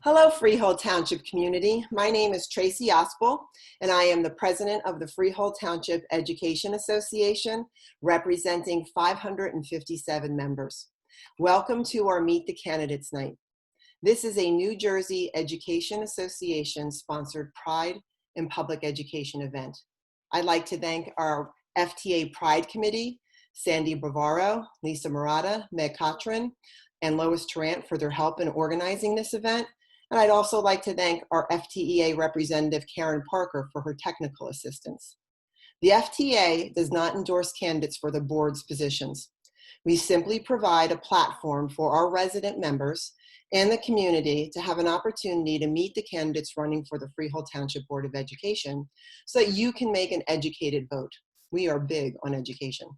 Hello, Freehold Township community. My name is Tracy Ospel, and I am the president of the Freehold Township Education Association, representing 557 members. Welcome to our Meet the Candidates Night. This is a New Jersey Education Association sponsored Pride in Public Education event. I'd like to thank our FTA Pride Committee, Sandy Bavaro, Lisa Murata, Meg Cochran, and Lois Tarrant for their help in organizing this event. And I'd also like to thank our FTEA representative, Karen Parker, for her technical assistance. The FTA does not endorse candidates for the board's positions. We simply provide a platform for our resident members and the community to have an opportunity to meet the candidates running for the Freehold Township Board of Education so that you can make an educated vote. We are big on education.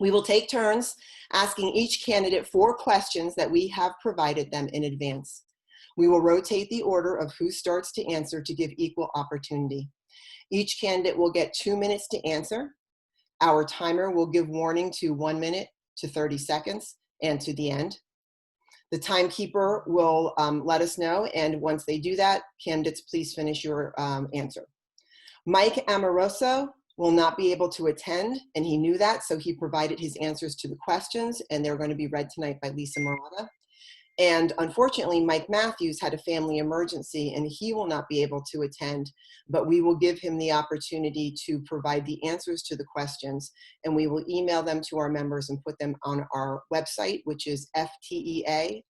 We will take turns asking each candidate 4 questions that we have provided them in advance. We will rotate the order of who starts to answer to give equal opportunity. Each candidate will get 2 minutes to answer. Our timer will give warning to 1 minute to 30 seconds and to the end. The timekeeper will let us know, and once they do that, candidates, please finish your answer. Mike Amoroso will not be able to attend, and he knew that, so he provided his answers to the questions, and they're going to be read tonight by Lisa Murata. And unfortunately, Mike Matthews had a family emergency and he will not be able to attend, but we will give him the opportunity to provide the answers to the questions, and we will email them to our members and put them on our website, which is fteanj.com.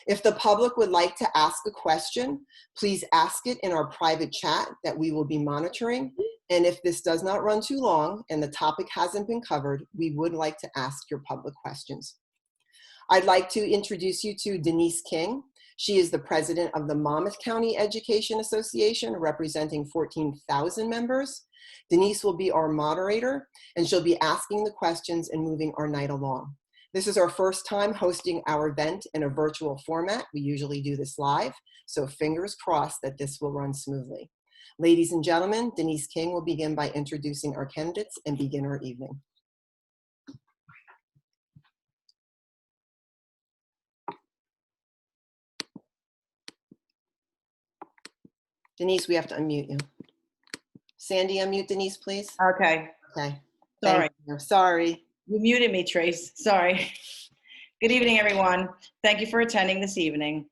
If the public would like to ask a question, please ask it in our private chat that we will be monitoring. And if this does not run too long and the topic hasn't been covered, we would like to ask your public questions. I'd like to introduce you to Denise King. She is the president of the Monmouth County Education Association, representing 14,000 members. Denise will be our moderator, and she'll be asking the questions and moving our night along. This is our first time hosting our event in a virtual format. We usually do this live, so fingers crossed that this will run smoothly. Ladies and gentlemen, Denise King will begin by introducing our candidates and begin our evening. Denise, we have to unmute you. Sandy, unmute Denise, please. Okay. Okay. Sorry. Sorry. You muted me, Trace. Sorry. Good evening, everyone. Thank you for attending this evening.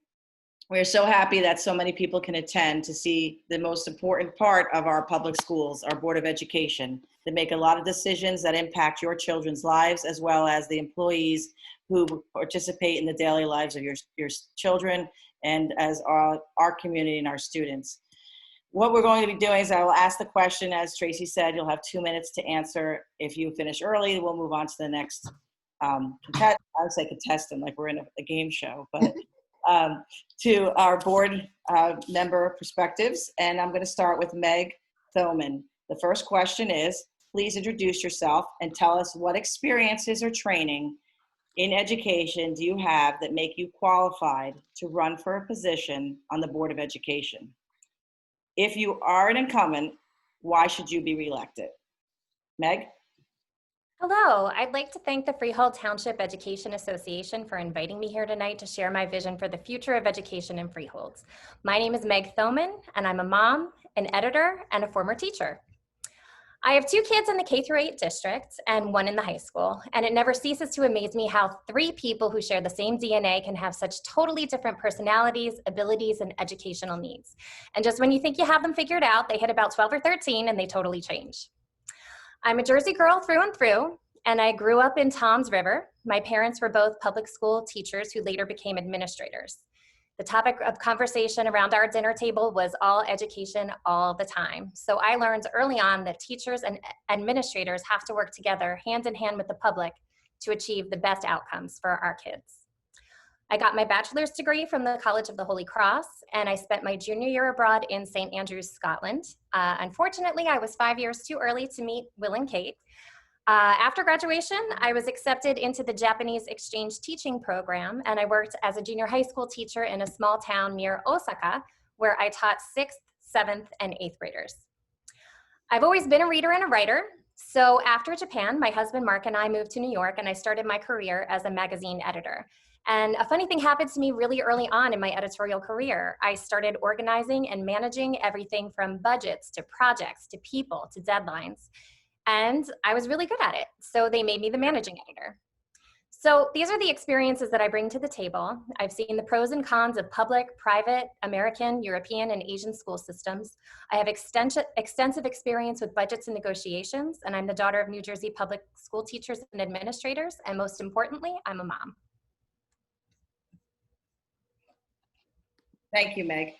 We're so happy that so many people can attend to see the most important part of our public schools, our Board of Education, that make a lot of decisions that impact your children's lives, as well as the employees who participate in the daily lives of your children and as our community and our students. What we're going to be doing is I will ask the question, as Tracy said, you'll have 2 minutes to answer. If you finish early, we'll move on to the next I would say contestant, like we're in a game show, but to our board member perspectives. And I'm going to start with Meg Thoman. The first question is, please introduce yourself and tell us what experiences or training in education do you have that make you qualified to run for a position on the Board of Education? If you are an incumbent, why should you be reelected? Meg? Hello, I'd like to thank the Freehold Township Education Association for inviting me here tonight to share my vision for the future of education in Freehold. My name is Meg Thoman, and I'm a mom, an editor, and a former teacher. I have 2 kids in the K-8 district and 1 in the high school, and it never ceases to amaze me how 3 people who share the same DNA can have such totally different personalities, abilities, and educational needs. And just when you think you have them figured out, they hit about 12 or 13 and they totally change. I'm a Jersey girl through and through, and I grew up in Toms River. My parents were both public school teachers who later became administrators. The topic of conversation around our dinner table was all education all the time. So I learned early on that teachers and administrators have to work together hand in hand with the public to achieve the best outcomes for our kids. I got my bachelor's degree from the College of the Holy Cross, and I spent my junior year abroad in St. Andrews, Scotland. Unfortunately, I was 5 years too early to meet Will and Kate. After graduation, I was accepted into the Japanese exchange teaching program, and I worked as a junior high school teacher in a small town near Osaka, where I taught 6th, 7th, and 8th graders. I've always been a reader and a writer, So after Japan, my husband Mark and I moved to New York, and I started my career as a magazine editor. And a funny thing happened to me really early on in my editorial career. I started organizing and managing everything from budgets to projects to people to deadlines. And I was really good at it. So they made me the managing editor. So these are the experiences that I bring to the table. I've seen the pros and cons of public, private, American, European, and Asian school systems. I have extensive experience with budgets and negotiations, and I'm the daughter of New Jersey public school teachers and administrators, and most importantly, I'm a mom. Thank you, Meg.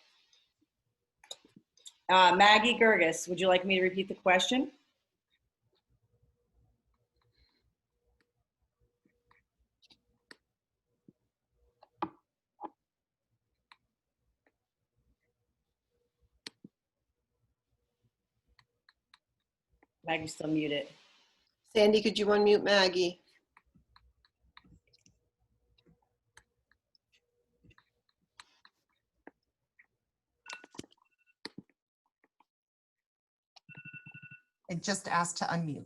Maggie Gerges, would you like me to repeat the question? Maggie's still muted. Sandy, could you unmute Maggie? It just asked to unmute.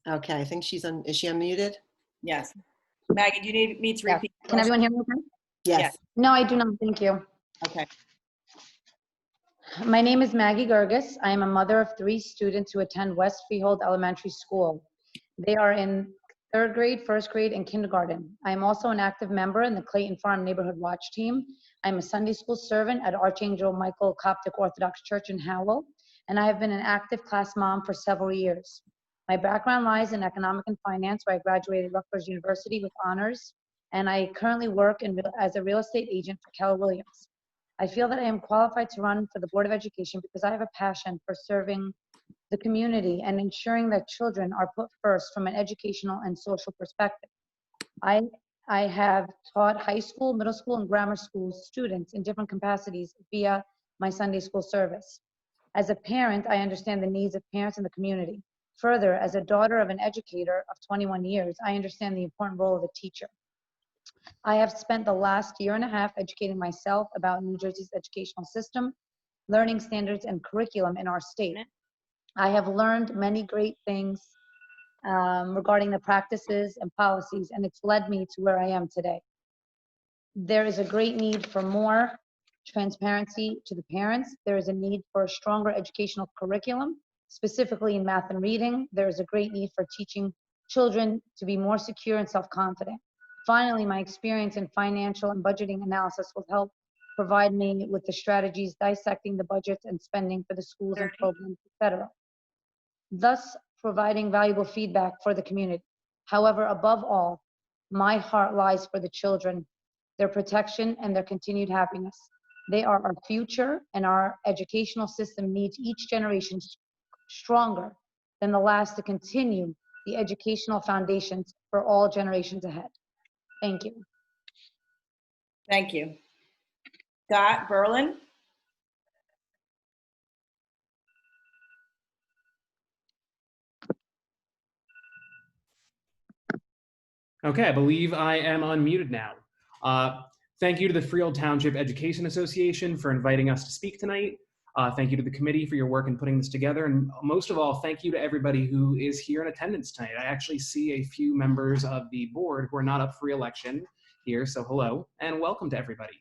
Okay, I think she's on. Is she unmuted? Yes. Maggie, do you need me to Yes. repeat the Can question? everyone hear me okay? Yes. No, I do not. Thank you. Okay. My name is Maggie Gerges. I am a mother of 3 students who attend West Freehold Elementary School. They are in 3rd grade, 1st grade, and kindergarten. I am also an active member in the Clayton Farm Neighborhood Watch Team. I'm a Sunday school servant at Archangel Michael Coptic Orthodox Church in Howell, and I have been an active class mom for several years. My background lies in economic and finance, where I graduated Rutgers University with honors, and I currently work as a real estate agent for Keller Williams. I feel that I am qualified to run for the Board of Education because I have a passion for serving the community and ensuring that children are put first from an educational and social perspective. I have taught high school, middle school, and grammar school students in different capacities via my Sunday school service. As a parent, I understand the needs of parents in the community. Further, as a daughter of an educator of 21 years, I understand the important role of a teacher. I have spent the last year and a half educating myself about New Jersey's educational system, learning standards, and curriculum in our state. I have learned many great things regarding the practices and policies, and it's led me to where I am today. There is a great need for more transparency to the parents. There is a need for a stronger educational curriculum, specifically in math and reading. There is a great need for teaching children to be more secure and self-confident. Finally, my experience in financial and budgeting analysis will help provide me with the strategies dissecting the budgets and spending for the schools and programs, etc., thus providing valuable feedback for the community. However, above all, my heart lies for the children, their protection, and their continued happiness. They are our future, and our educational system needs each generation stronger than the last to continue the educational foundations for all generations ahead. Thank you. Thank you. Scott Berlin. Okay, I believe I am unmuted now. Thank you to the Freehold Township Education Association for inviting us to speak tonight. Thank you to the committee for your work in putting this together. And most of all, thank you to everybody who is here in attendance tonight. I actually see a few members of the board who are not up for re-election here, so hello and welcome to everybody.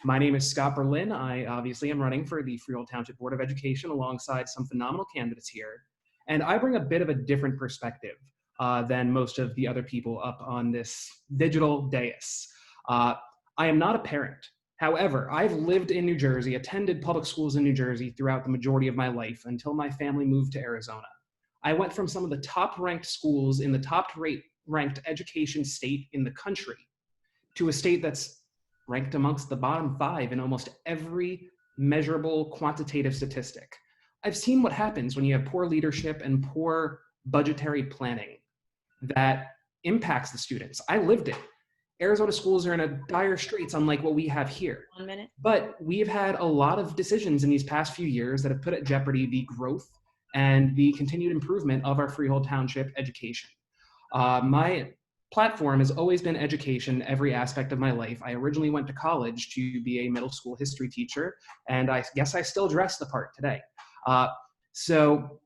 My name is Scott Berlin. I obviously am running for the Freehold Township Board of Education alongside some phenomenal candidates here. And I bring a bit of a different perspective than most of the other people up on this digital dais. I am not a parent. However, I've lived in New Jersey, attended public schools in New Jersey throughout the majority of my life until my family moved to Arizona. I went from some of the top-ranked schools in the top-ranked education state in the country to a state that's ranked amongst the bottom 5 in almost every measurable quantitative statistic. I've seen what happens when you have poor leadership and poor budgetary planning that impacts the students. I lived it. Arizona schools are in a dire straits, unlike what we have here. 1 minute. But we've had a lot of decisions in these past few years that have put at jeopardy the growth and the continued improvement of our Freehold Township education. My platform has always been education, every aspect of my life. I originally went to college to be a middle school history teacher, and I guess I still dress the part today. So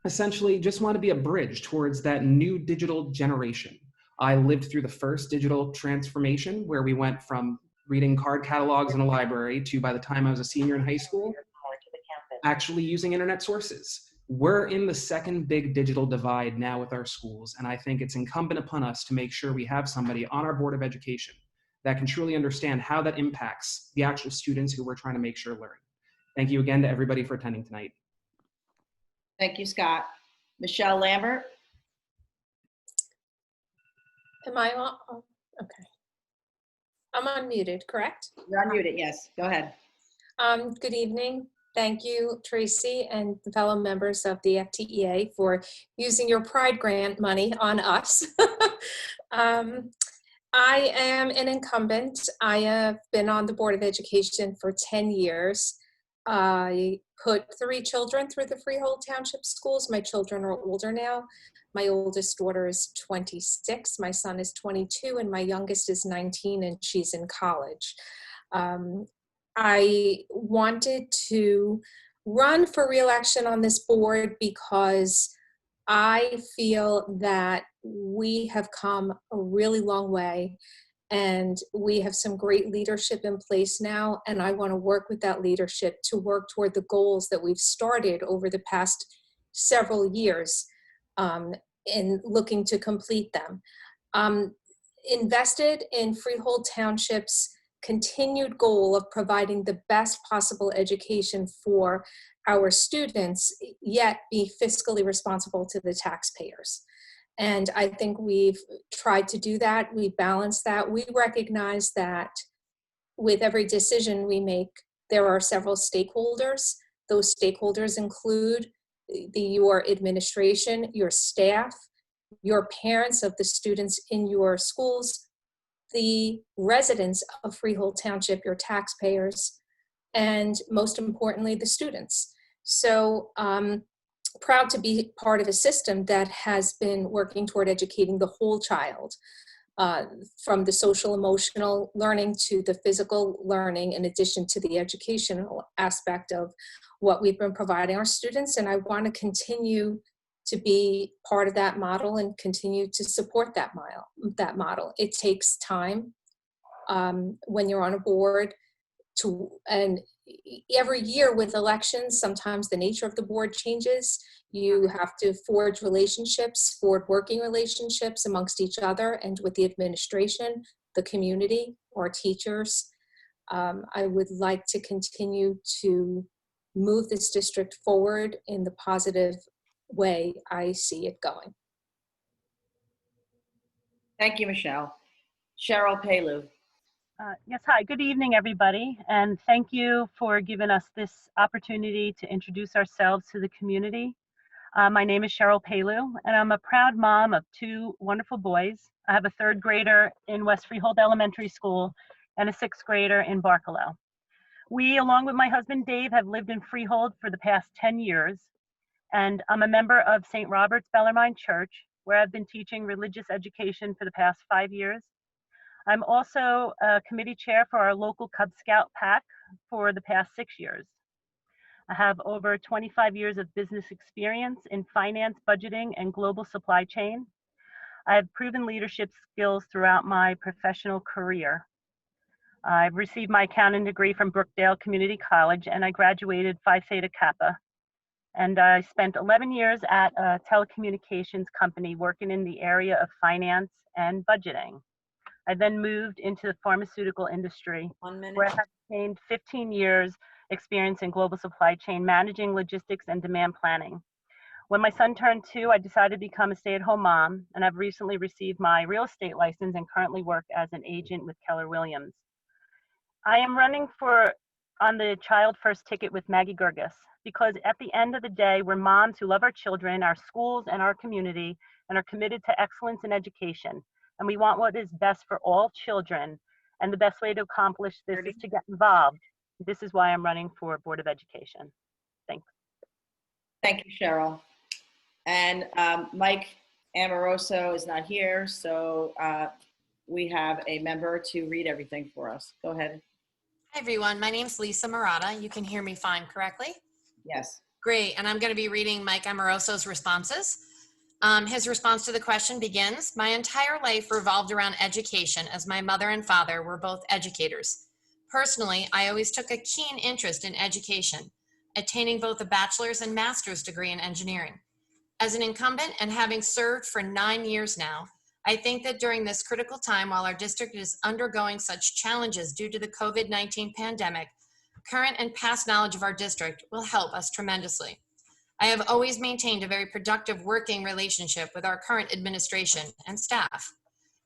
essentially, just want to be a bridge towards that new digital generation. I lived through the first digital transformation where we went from reading card catalogs in a library to, by the time I was a senior in high school, actually using internet sources. We're in the second big digital divide now with our schools, and I think it's incumbent upon us to make sure we have somebody on our Board of Education that can truly understand how that impacts the actual students who we're trying to make sure learn. Thank you again to everybody for attending tonight. Thank you, Scott. Michelle Lambert. Am I on? Oh, okay. I'm unmuted, correct? You're unmuted, yes. Go ahead. Good evening. Thank you, Tracy, and the fellow members of the FTEA for using your Pride Grant money on us. I am an incumbent. I have been on the Board of Education for 10 years. I put 3 children through the Freehold Township schools. My children are older now. My oldest daughter is 26, my son is 22, and my youngest is 19, and she's in college. I wanted to run for re-election on this board because I feel that we have come a really long way, and we have some great leadership in place now, and I want to work with that leadership to work toward the goals that we've started over the past several years in looking to complete them. Invested in Freehold Township's continued goal of providing the best possible education for our students, yet be fiscally responsible to the taxpayers. And I think we've tried to do that. We balance that. We recognize that with every decision we make, there are several stakeholders. Those stakeholders include your administration, your staff, your parents of the students in your schools, the residents of Freehold Township, your taxpayers, and most importantly, the students. So proud to be part of a system that has been working toward educating the whole child, from the social emotional learning to the physical learning, in addition to the educational aspect of what we've been providing our students. And I want to continue to be part of that model and continue to support that model. It takes time when you're on a board and every year with elections, sometimes the nature of the board changes. You have to forge relationships, working relationships amongst each other and with the administration, the community, or teachers. I would like to continue to move this district forward in the positive way I see it going. Thank you, Michelle. Cheryl Palu. Yes, hi, good evening, everybody, and thank you for giving us this opportunity to introduce ourselves to the community. My name is Cheryl Palu, and I'm a proud mom of 2 wonderful boys. I have a 3rd grader in West Freehold Elementary School and a 6th grader in Barcelo. We, along with my husband Dave, have lived in Freehold for the past 10 years, and I'm a member of St. Robert's Bellarmine Church, where I've been teaching religious education for the past 5 years. I'm also a committee chair for our local Cub Scout pack for the past 6 years. I have over 25 years of business experience in finance, budgeting, and global supply chain. I have proven leadership skills throughout my professional career. I've received my accounting degree from Brookdale Community College, and I graduated Phi Theta Kappa. And I spent 11 years at a telecommunications company working in the area of finance and budgeting. I then moved into the pharmaceutical industry, where I have gained 15 years experience in global supply chain, managing logistics and demand planning. When my son turned 2, I decided to become a stay-at-home mom, and I've recently received my real estate license and currently work as an agent with Keller Williams. I am running on the Child First ticket with Maggie Gurgis, because at the end of the day, we're moms who love our children, our schools, and our community, and are committed to excellence in education. And we want what is best for all children. And the best way to accomplish this is to get involved. This is why I'm running for Board of Education. Thanks. Thank you, Cheryl. And Mike Amoroso is not here, so we have a member to read everything for us. Go ahead. Hi, everyone. My name's Lisa Murata. You can hear me fine, correctly? Yes. Great, and I'm going to be reading Mike Amoroso's responses. His response to the question begins, my entire life revolved around education as my mother and father were both educators. Personally, I always took a keen interest in education, attaining both a bachelor's and master's degree in engineering. As an incumbent and having served for 9 years now, I think that during this critical time while our district is undergoing such challenges due to the COVID-19 pandemic, current and past knowledge of our district will help us tremendously. I have always maintained a very productive working relationship with our current administration and staff.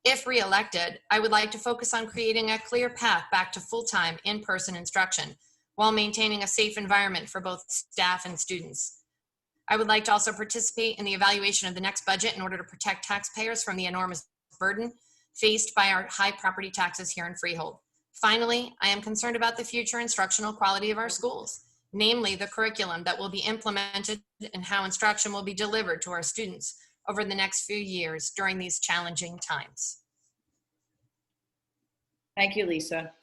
If re-elected, I would like to focus on creating a clear path back to full-time in-person instruction while maintaining a safe environment for both staff and students. I would like to also participate in the evaluation of the next budget in order to protect taxpayers from the enormous burden faced by our high property taxes here in Freehold. Finally, I am concerned about the future instructional quality of our schools, namely the curriculum that will be implemented and how instruction will be delivered to our students over the next few years during these challenging times. Thank you, Lisa.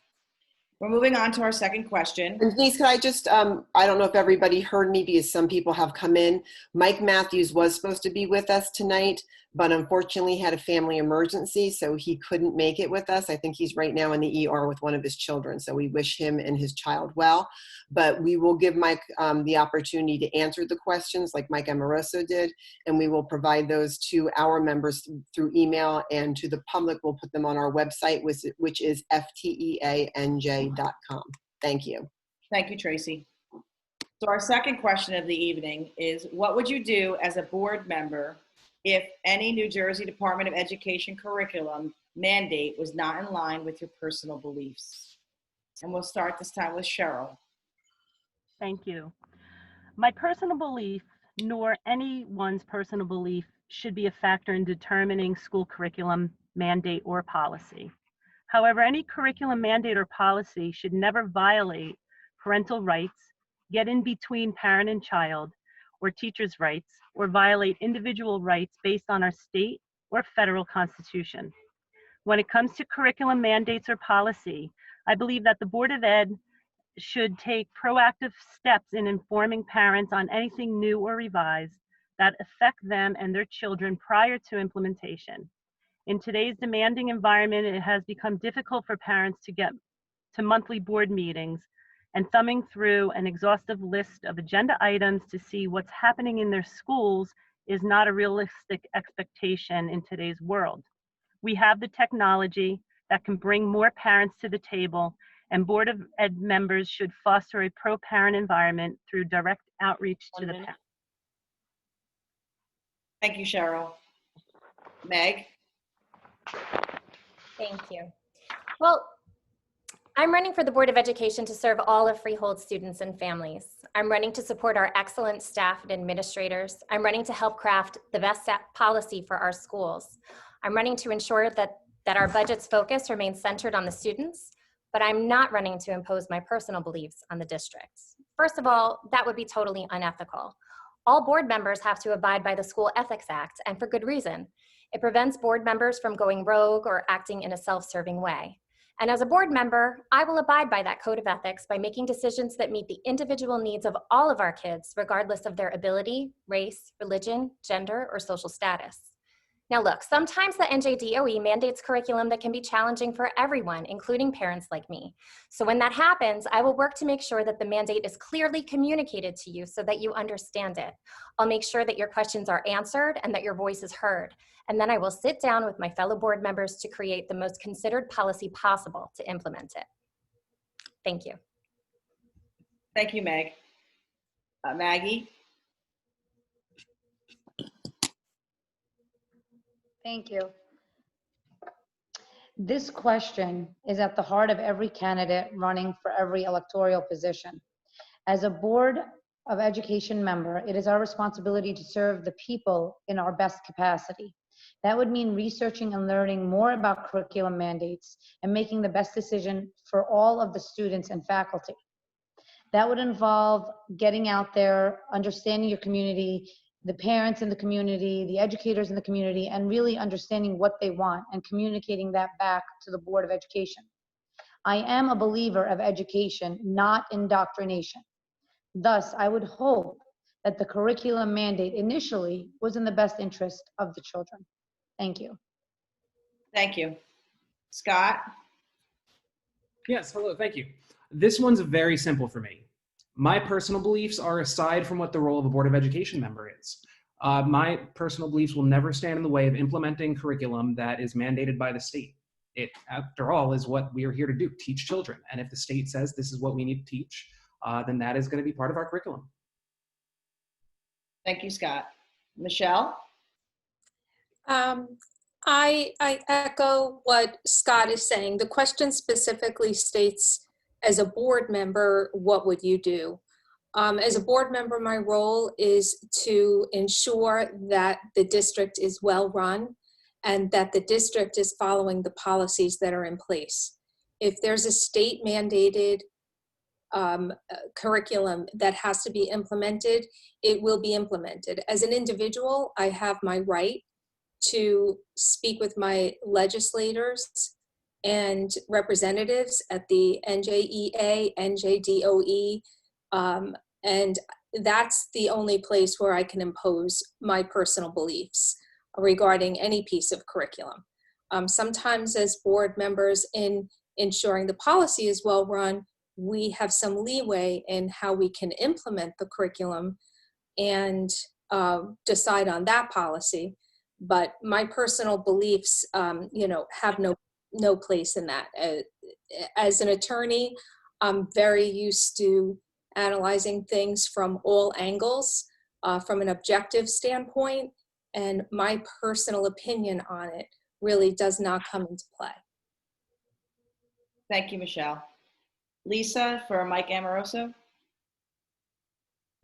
We're moving on to our second question. And Denise, could I just, I don't know if everybody heard me because some people have come in. Mike Matthews was supposed to be with us tonight, but unfortunately had a family emergency, so he couldn't make it with us. I think he's right now in the ER with one of his children, so we wish him and his child well. But we will give Mike the opportunity to answer the questions like Mike Amoroso did, and we will provide those to our members through email, and to the public, we'll put them on our website, which is fteanj.com. Thank you. Thank you, Tracy. So our second question of the evening is, what would you do as a board member if any New Jersey Department of Education curriculum mandate was not in line with your personal beliefs? And we'll start this time with Cheryl. Thank you. My personal belief, nor anyone's personal belief, should be a factor in determining school curriculum mandate or policy. However, any curriculum mandate or policy should never violate parental rights, get in between parent and child, or teachers' rights, or violate individual rights based on our state or federal constitution. When it comes to curriculum mandates or policy, I believe that the Board of Ed should take proactive steps in informing parents on anything new or revised that affect them and their children prior to implementation. In today's demanding environment, it has become difficult for parents to get to monthly board meetings, and thumbing through an exhaustive list of agenda items to see what's happening in their schools is not a realistic expectation in today's world. We have the technology that can bring more parents to the table, and Board of Ed members should foster a pro-parent environment through direct outreach to the parents. Thank you, Cheryl. Meg? Thank you. Well, I'm running for the Board of Education to serve all of Freehold students and families. I'm running to support our excellent staff and administrators. I'm running to help craft the best policy for our schools. I'm running to ensure that our budget's focus remains centered on the students, but I'm not running to impose my personal beliefs on the district. First of all, that would be totally unethical. All board members have to abide by the School Ethics Act, and for good reason. It prevents board members from going rogue or acting in a self-serving way. And as a board member, I will abide by that code of ethics by making decisions that meet the individual needs of all of our kids, regardless of their ability, race, religion, gender, or social status. Now look, sometimes the NJDOE mandates curriculum that can be challenging for everyone, including parents like me. So when that happens, I will work to make sure that the mandate is clearly communicated to you so that you understand it. I'll make sure that your questions are answered and that your voice is heard. And then I will sit down with my fellow board members to create the most considered policy possible to implement it. Thank you. Thank you, Meg. Maggie? Thank you. This question is at the heart of every candidate running for every electoral position. As a Board of Education member, it is our responsibility to serve the people in our best capacity. That would mean researching and learning more about curriculum mandates and making the best decision for all of the students and faculty. That would involve getting out there, understanding your community, the parents in the community, the educators in the community, and really understanding what they want and communicating that back to the Board of Education. I am a believer of education, not indoctrination. Thus, I would hope that the curriculum mandate initially was in the best interest of the children. Thank you. Thank you. Scott? Yes, hello, thank you. This one's very simple for me. My personal beliefs are aside from what the role of a Board of Education member is. My personal beliefs will never stand in the way of implementing curriculum that is mandated by the state. It, after all, is what we are here to do, teach children. And if the state says this is what we need to teach, then that is going to be part of our curriculum. Thank you, Scott. Michelle? I echo what Scott is saying. The question specifically states, as a board member, what would you do? As a board member, my role is to ensure that the district is well run and that the district is following the policies that are in place. If there's a state mandated curriculum that has to be implemented, it will be implemented. As an individual, I have my right to speak with my legislators and representatives at the NJEA, NJDOE, and that's the only place where I can impose my personal beliefs regarding any piece of curriculum. Sometimes as board members, in ensuring the policy is well run, we have some leeway in how we can implement the curriculum and decide on that policy. But my personal beliefs, have no place in that. As an attorney, I'm very used to analyzing things from all angles, from an objective standpoint, and my personal opinion on it really does not come into play. Thank you, Michelle. Lisa, for Mike Amoroso?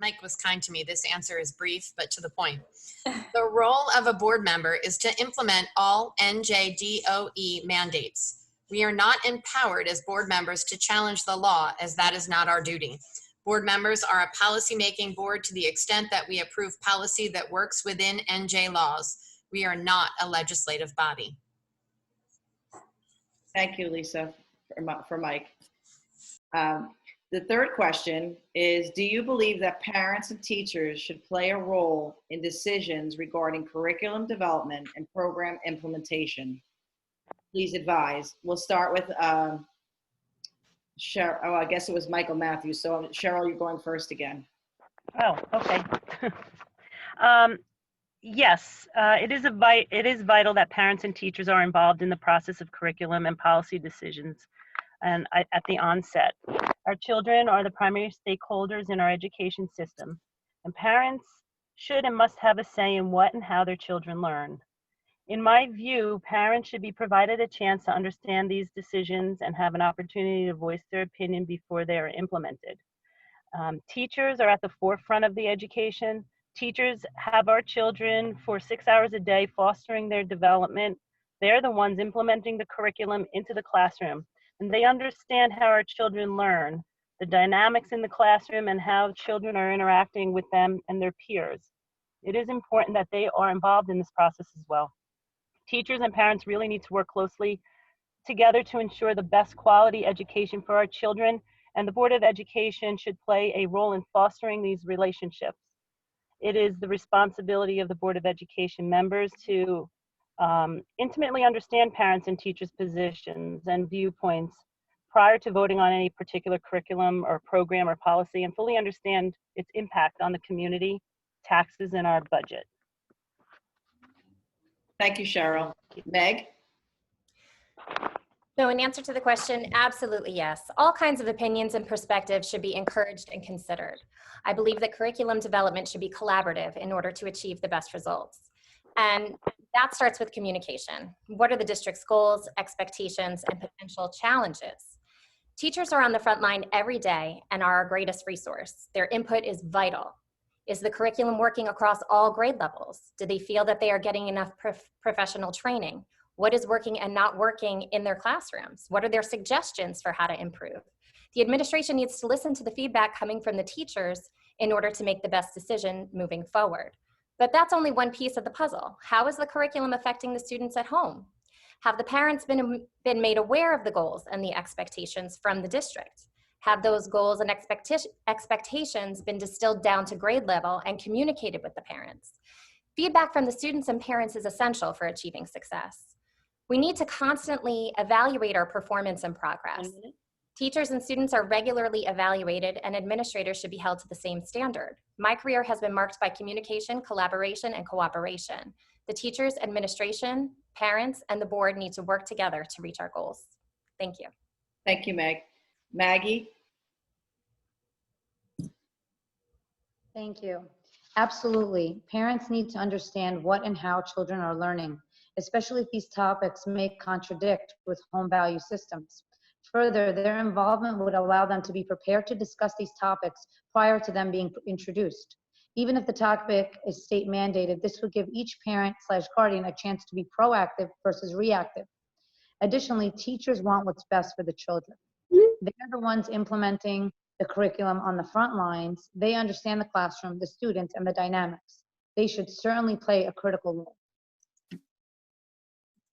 Mike was kind to me. This answer is brief, but to the point. The role of a board member is to implement all NJDOE mandates. We are not empowered as board members to challenge the law, as that is not our duty. Board members are a policy-making board to the extent that we approve policy that works within NJ laws. We are not a legislative body. Thank you, Lisa, for Mike. The third question is, do you believe that parents and teachers should play a role in decisions regarding curriculum development and program implementation? Please advise. We'll start with Cheryl. Oh, I guess it was Michael Matthews. So Cheryl, you're going first again. Oh, okay. Yes, it is vital that parents and teachers are involved in the process of curriculum and policy decisions. And at the onset, our children are the primary stakeholders in our education system, and parents should and must have a say in what and how their children learn. In my view, parents should be provided a chance to understand these decisions and have an opportunity to voice their opinion before they are implemented. Teachers are at the forefront of the education. Teachers have our children for 6 hours a day fostering their development. They're the ones implementing the curriculum into the classroom. And they understand how our children learn, the dynamics in the classroom, and how children are interacting with them and their peers. It is important that they are involved in this process as well. Teachers and parents really need to work closely together to ensure the best quality education for our children, and the Board of Education should play a role in fostering these relationships. It is the responsibility of the Board of Education members to intimately understand parents and teachers' positions and viewpoints prior to voting on any particular curriculum or program or policy, and fully understand its impact on the community, taxes, and our budget. Thank you, Cheryl. Meg? So in answer to the question, absolutely yes. All kinds of opinions and perspectives should be encouraged and considered. I believe that curriculum development should be collaborative in order to achieve the best results. And that starts with communication. What are the district's goals, expectations, and potential challenges? Teachers are on the front line every day and are our greatest resource. Their input is vital. Is the curriculum working across all grade levels? Do they feel that they are getting enough professional training? What is working and not working in their classrooms? What are their suggestions for how to improve? The administration needs to listen to the feedback coming from the teachers in order to make the best decision moving forward. But that's only one piece of the puzzle. How is the curriculum affecting the students at home? Have the parents been made aware of the goals and the expectations from the district? Have those goals and expectations been distilled down to grade level and communicated with the parents? Feedback from the students and parents is essential for achieving success. We need to constantly evaluate our performance and progress. Teachers and students are regularly evaluated, and administrators should be held to the same standard. My career has been marked by communication, collaboration, and cooperation. The teachers, administration, parents, and the board need to work together to reach our goals. Thank you. Thank you, Meg. Maggie? Thank you. Absolutely. Parents need to understand what and how children are learning, especially if these topics may contradict with home value systems. Further, their involvement would allow them to be prepared to discuss these topics prior to them being introduced. Even if the topic is state mandated, this would give each parent/guardian a chance to be proactive versus reactive. Additionally, teachers want what's best for the children. They're the ones implementing the curriculum on the front lines. They understand the classroom, the students, and the dynamics. They should certainly play a critical role.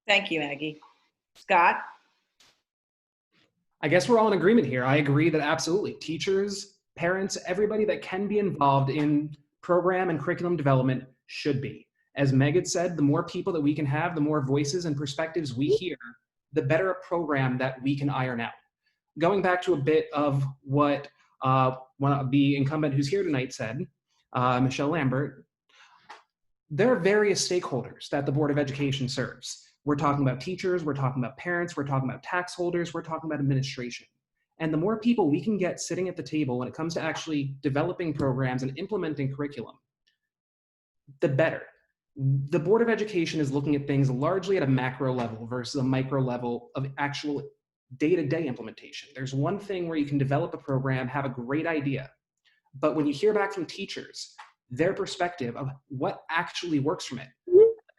Thank you, Maggie. Scott? I guess we're all in agreement here. I agree that absolutely teachers, parents, everybody that can be involved in program and curriculum development should be. As Meg said, the more people that we can have, the more voices and perspectives we hear, the better a program that we can iron out. Going back to a bit of what the incumbent who's here tonight said, Michelle Lambert, there are various stakeholders that the Board of Education serves. We're talking about teachers, we're talking about parents, we're talking about tax holders, we're talking about administration. And the more people we can get sitting at the table when it comes to actually developing programs and implementing curriculum, the better. The Board of Education is looking at things largely at a macro level versus a micro level of actual day-to-day implementation. There's one thing where you can develop a program, have a great idea, but when you hear back from teachers, their perspective of what actually works from it,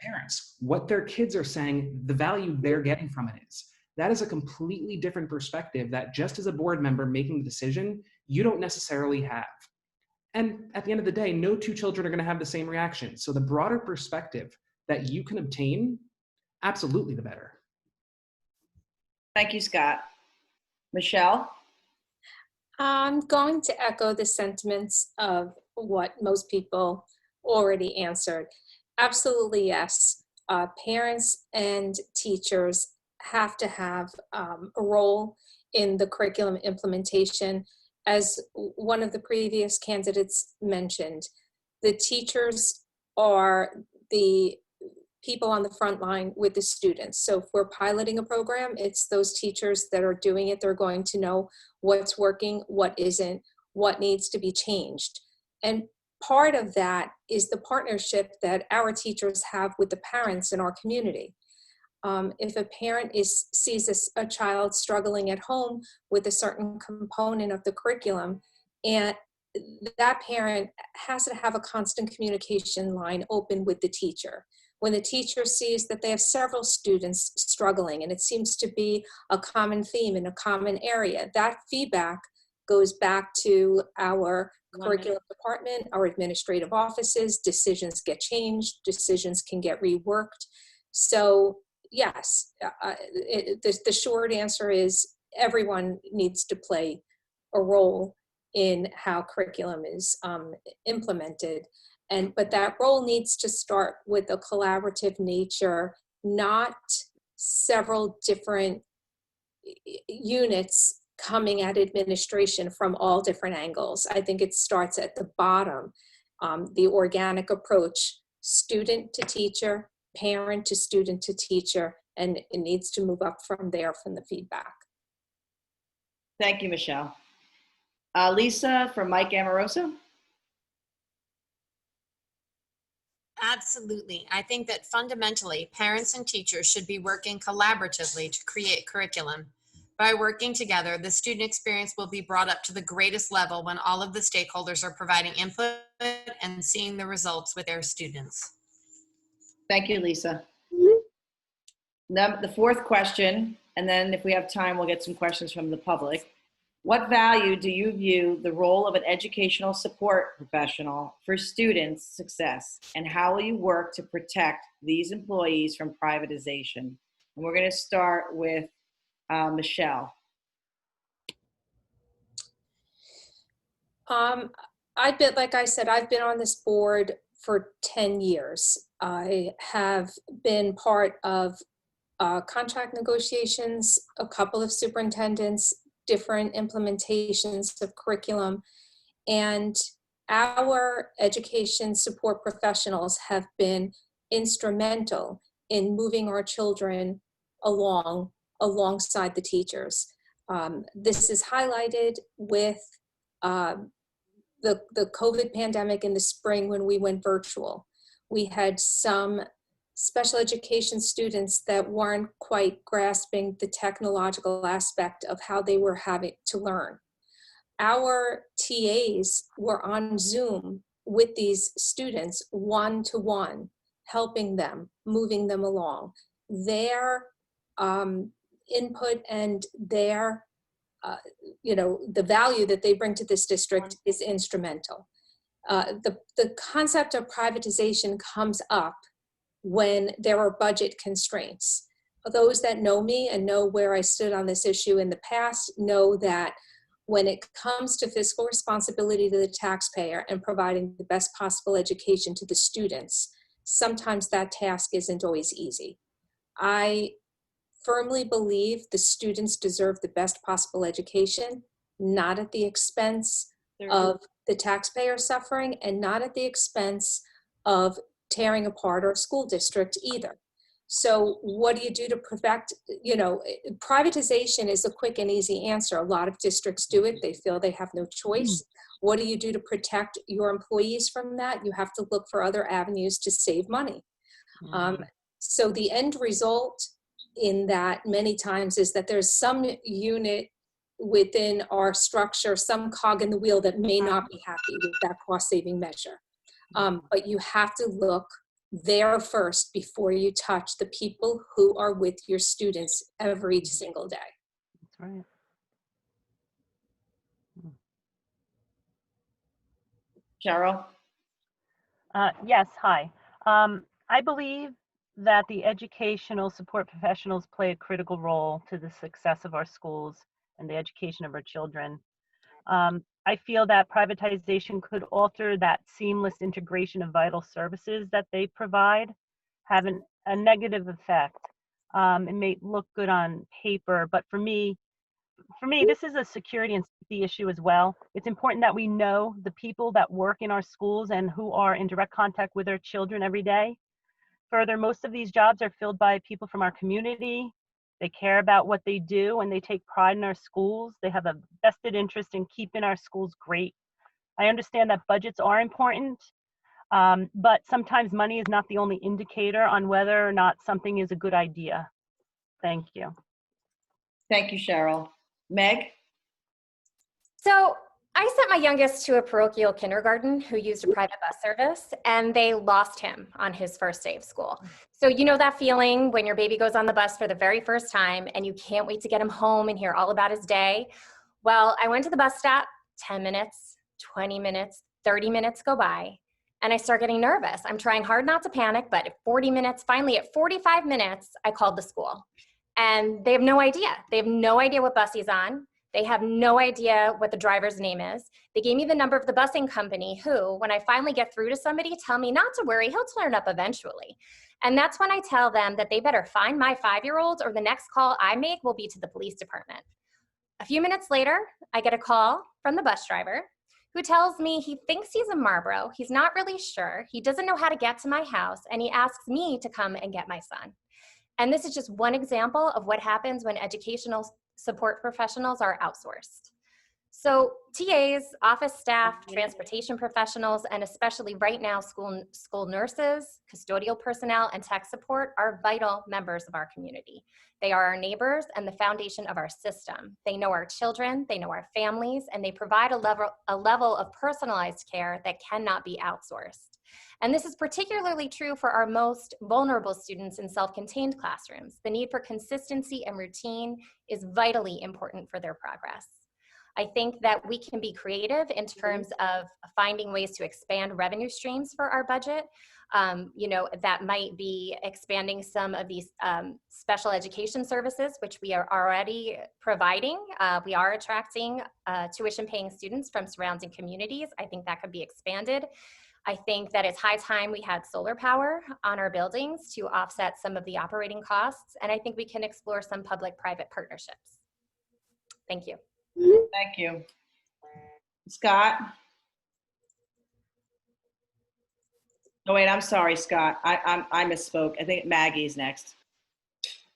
parents, what their kids are saying, the value they're getting from it is. That is a completely different perspective that just as a board member making the decision, you don't necessarily have. And at the end of the day, no two children are going to have the same reaction. So the broader perspective that you can obtain, absolutely the better. Thank you, Scott. Michelle? I'm going to echo the sentiments of what most people already answered. Absolutely, yes. Parents and teachers have to have a role in the curriculum implementation. As one of the previous candidates mentioned, the teachers are the people on the front line with the students. So if we're piloting a program, it's those teachers that are doing it. They're going to know what's working, what isn't, what needs to be changed. And part of that is the partnership that our teachers have with the parents in our community. If a parent sees a child struggling at home with a certain component of the curriculum, and that parent has to have a constant communication line open with the teacher. When the teacher sees that they have several students struggling and it seems to be a common theme in a common area, that feedback goes back to our curriculum department, our administrative offices. Decisions get changed, decisions can get reworked. So yes, the short answer is everyone needs to play a role in how curriculum is implemented. But that role needs to start with a collaborative nature, not several different units coming at administration from all different angles. I think it starts at the bottom, the organic approach, student to teacher, parent to student to teacher, and it needs to move up from there from the feedback. Thank you, Michelle. Lisa from Mike Amoroso. Absolutely. I think that fundamentally, parents and teachers should be working collaboratively to create curriculum. By working together, the student experience will be brought up to the greatest level when all of the stakeholders are providing input and seeing the results with their students. Thank you, Lisa. Now, the fourth question, and then if we have time, we'll get some questions from the public. What value do you view the role of an educational support professional for students' success, and how will you work to protect these employees from privatization? And we're going to start with Michelle. I've been, like I said, I've been on this board for 10 years. I have been part of contract negotiations, a couple of superintendents, different implementations of curriculum, and our education support professionals have been instrumental in moving our children alongside the teachers. This is highlighted with the COVID pandemic in the spring when we went virtual. We had some special education students that weren't quite grasping the technological aspect of how they were having to learn. Our TAs were on Zoom with these students one-to-one, helping them, moving them along. Their input and their the value that they bring to this district is instrumental. The concept of privatization comes up when there are budget constraints. Those that know me and know where I stood on this issue in the past know that when it comes to fiscal responsibility to the taxpayer and providing the best possible education to the students, sometimes that task isn't always easy. I firmly believe the students deserve the best possible education, not at the expense of the taxpayer suffering and not at the expense of tearing apart our school district either. So what do you do to protect, privatization is a quick and easy answer. A lot of districts do it. They feel they have no choice. What do you do to protect your employees from that? You have to look for other avenues to save money. So the end result in that many times is that there's some unit within our structure, some cog in the wheel that may not be happy with that cost saving measure. But you have to look there first before you touch the people who are with your students every single day. That's right. Cheryl? Yes, hi. I believe that the educational support professionals play a critical role to the success of our schools and the education of our children. I feel that privatization could alter that seamless integration of vital services that they provide, having a negative effect. It may look good on paper, but for me, this is a security and safety issue as well. It's important that we know the people that work in our schools and who are in direct contact with our children every day. Further, most of these jobs are filled by people from our community. They care about what they do and they take pride in our schools. They have a vested interest in keeping our schools great. I understand that budgets are important, but sometimes money is not the only indicator on whether or not something is a good idea. Thank you. Thank you, Cheryl. Meg? So I sent my youngest to a parochial kindergarten who used a private bus service, and they lost him on his first day of school. So you know that feeling when your baby goes on the bus for the very first time and you can't wait to get him home and hear all about his day? Well, I went to the bus stop, 10 minutes, 20 minutes, 30 minutes go by, and I start getting nervous. I'm trying hard not to panic, but at 40 minutes, finally at 45 minutes, I called the school. And they have no idea. They have no idea what bus he's on. They have no idea what the driver's name is. They gave me the number of the busing company who, when I finally get through to somebody, tell me not to worry, he'll turn up eventually. And that's when I tell them that they better find my 5-year-old or the next call I make will be to the police department. A few minutes later, I get a call from the bus driver who tells me he thinks he's in Marlboro. He's not really sure. He doesn't know how to get to my house, and he asks me to come and get my son. And this is just one example of what happens when educational support professionals are outsourced. So TAs, office staff, transportation professionals, and especially right now school nurses, custodial personnel, and tech support are vital members of our community. They are our neighbors and the foundation of our system. They know our children, they know our families, and they provide a level of personalized care that cannot be outsourced. And this is particularly true for our most vulnerable students in self-contained classrooms. The need for consistency and routine is vitally important for their progress. I think that we can be creative in terms of finding ways to expand revenue streams for our budget. You know, that might be expanding some of these special education services, which we are already providing. We are attracting tuition paying students from surrounding communities. I think that could be expanded. I think that it's high time we had solar power on our buildings to offset some of the operating costs. And I think we can explore some public-private partnerships. Thank you. Thank you. Scott? Oh, wait, I'm sorry, Scott. I misspoke. I think Maggie's next.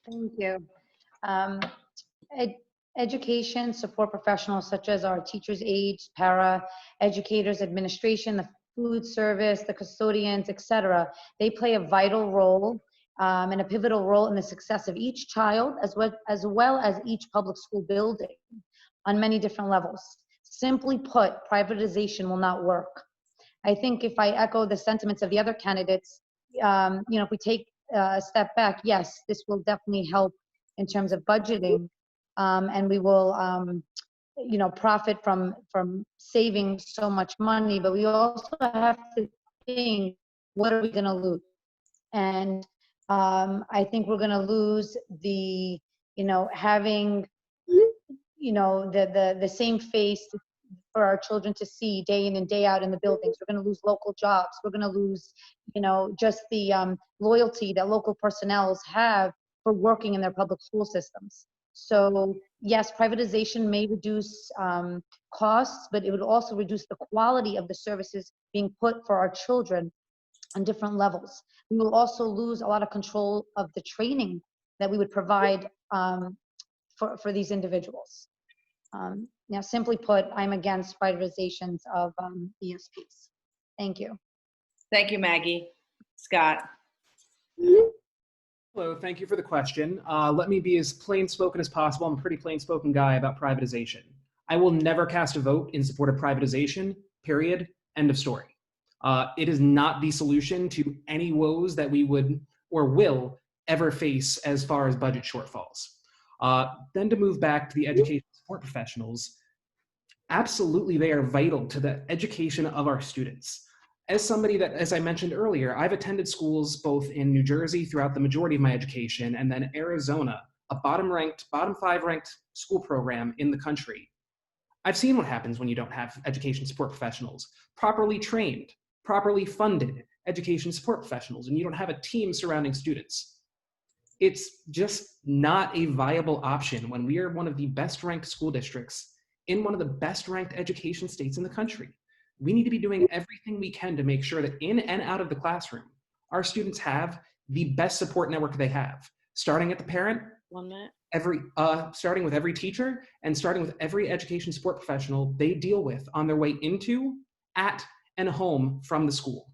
Thank you. Education support professionals such as our teachers, aides, para, educators, administration, the food service, the custodians, etc. They play a vital role and a pivotal role in the success of each child as well as each public school building on many different levels. Simply put, privatization will not work. I think if I echo the sentiments of the other candidates, you know, if we take a step back, yes, this will definitely help in terms of budgeting, and we will, you know, profit from saving so much money. But we also have to think, what are we going to lose? And I think we're going to lose the, you know, having, you know, the same face for our children to see day in and day out in the buildings. We're going to lose local jobs. We're going to lose, you know, just the loyalty that local personnel have for working in their public school systems. So yes, privatization may reduce costs, but it would also reduce the quality of the services being put for our children on different levels. We will also lose a lot of control of the training that we would provide for these individuals. Now, simply put, I'm against privatizations of ESPs. Thank you. Thank you, Maggie. Scott? Hello, thank you for the question. Let me be as plain-spoken as possible. I'm a pretty plain-spoken guy about privatization. I will never cast a vote in support of privatization, period, end of story. It is not the solution to any woes that we would or will ever face as far as budget shortfalls. Then to move back to the education support professionals, absolutely they are vital to the education of our students. As somebody that, as I mentioned earlier, I've attended schools both in New Jersey throughout the majority of my education, and then Arizona, a bottom 5 ranked school program in the country. I've seen what happens when you don't have education support professionals, properly trained, properly funded education support professionals, and you don't have a team surrounding students. It's just not a viable option when we are one of the best ranked school districts in one of the best ranked education states in the country. We need to be doing everything we can to make sure that in and out of the classroom, our students have the best support network they have, starting at the parent, 1 minute. starting with every teacher, and starting with every education support professional they deal with on their way into, at, and home from the school.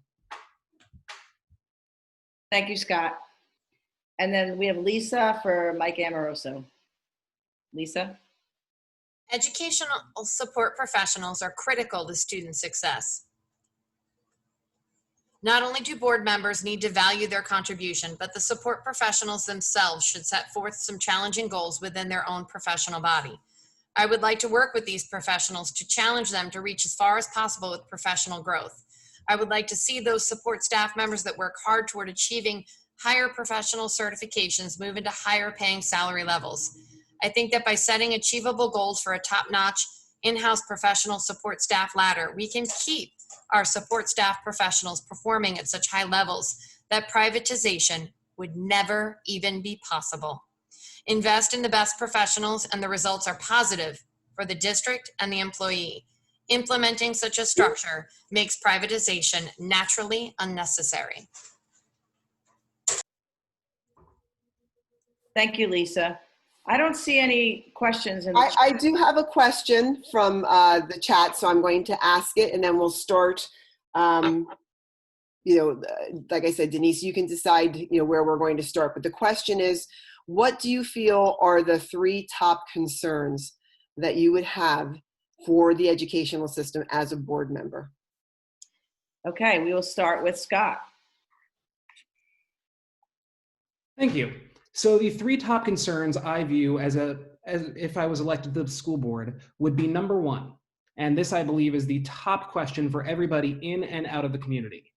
Thank you, Scott. And then we have Lisa for Mike Amoroso. Lisa? Educational support professionals are critical to student success. Not only do board members need to value their contribution, but the support professionals themselves should set forth some challenging goals within their own professional body. I would like to work with these professionals to challenge them to reach as far as possible with professional growth. I would like to see those support staff members that work hard toward achieving higher professional certifications move into higher paying salary levels. I think that by setting achievable goals for a top-notch in-house professional support staff ladder, we can keep our support staff professionals performing at such high levels that privatization would never even be possible. Invest in the best professionals and the results are positive for the district and the employee. Implementing such a structure makes privatization naturally unnecessary. Thank you, Lisa. I don't see any questions. I do have a question from the chat, so I'm going to ask it, and then we'll start. You know, like I said, Denise, you can decide, you know, where we're going to start. But the question is, what do you feel are the 3 top concerns that you would have for the educational system as a board member? Okay, we will start with Scott. Thank you. So the three top concerns I view as if I was elected to the school board would be number one, and this I believe is the top question for everybody in and out of the community: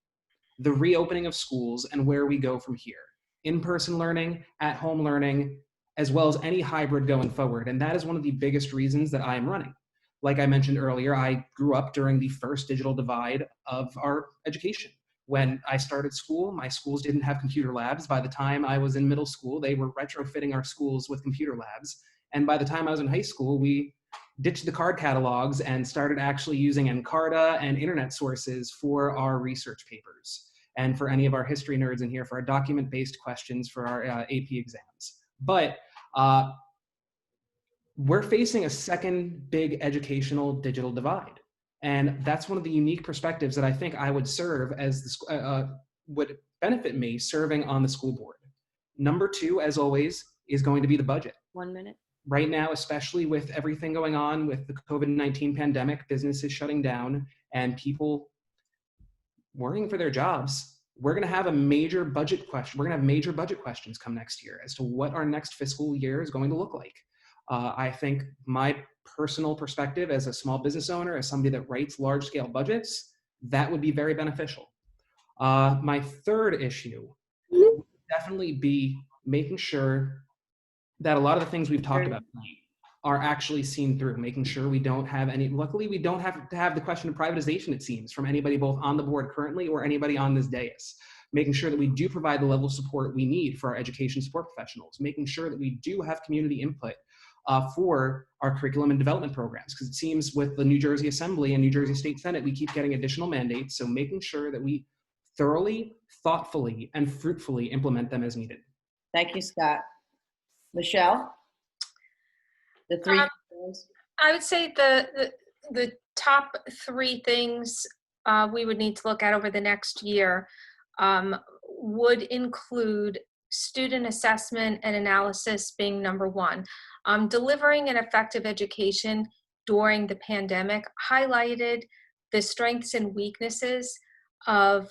the reopening of schools and where we go from here. In-person learning, at-home learning, as well as any hybrid going forward. And that is one of the biggest reasons that I am running. Like I mentioned earlier, I grew up during the first digital divide of our education. When I started school, my schools didn't have computer labs. By the time I was in middle school, they were retrofitting our schools with computer labs. And by the time I was in high school, we ditched the card catalogs and started actually using Encarta and internet sources for our research papers. And for any of our history nerds in here, for our document-based questions for our AP exams. But we're facing a second big educational digital divide. And that's one of the unique perspectives that I think I would serve as would benefit me serving on the school board. Number two, as always, is going to be the budget. 1 minute. Right now, especially with everything going on with the COVID-19 pandemic, businesses shutting down and people worrying for their jobs, we're going to have a major budget question. We're going to have major budget questions come next year as to what our next fiscal year is going to look like. I think my personal perspective as a small business owner, as somebody that writes large scale budgets, that would be very beneficial. My third issue would definitely be making sure that a lot of the things we've talked about tonight are actually seen through, making sure we don't have any, luckily we don't have to have the question of privatization, it seems, from anybody both on the board currently or anybody on this dais. Making sure that we do provide the level of support we need for our education support professionals, making sure that we do have community input for our curriculum and development programs, because it seems with the New Jersey Assembly and New Jersey State Senate, we keep getting additional mandates. So making sure that we thoroughly, thoughtfully, and fruitfully implement them as needed. Thank you, Scott. Michelle? The three things. I would say the top three things we would need to look at over the next year would include student assessment and analysis being number one. Delivering an effective education during the pandemic highlighted the strengths and weaknesses of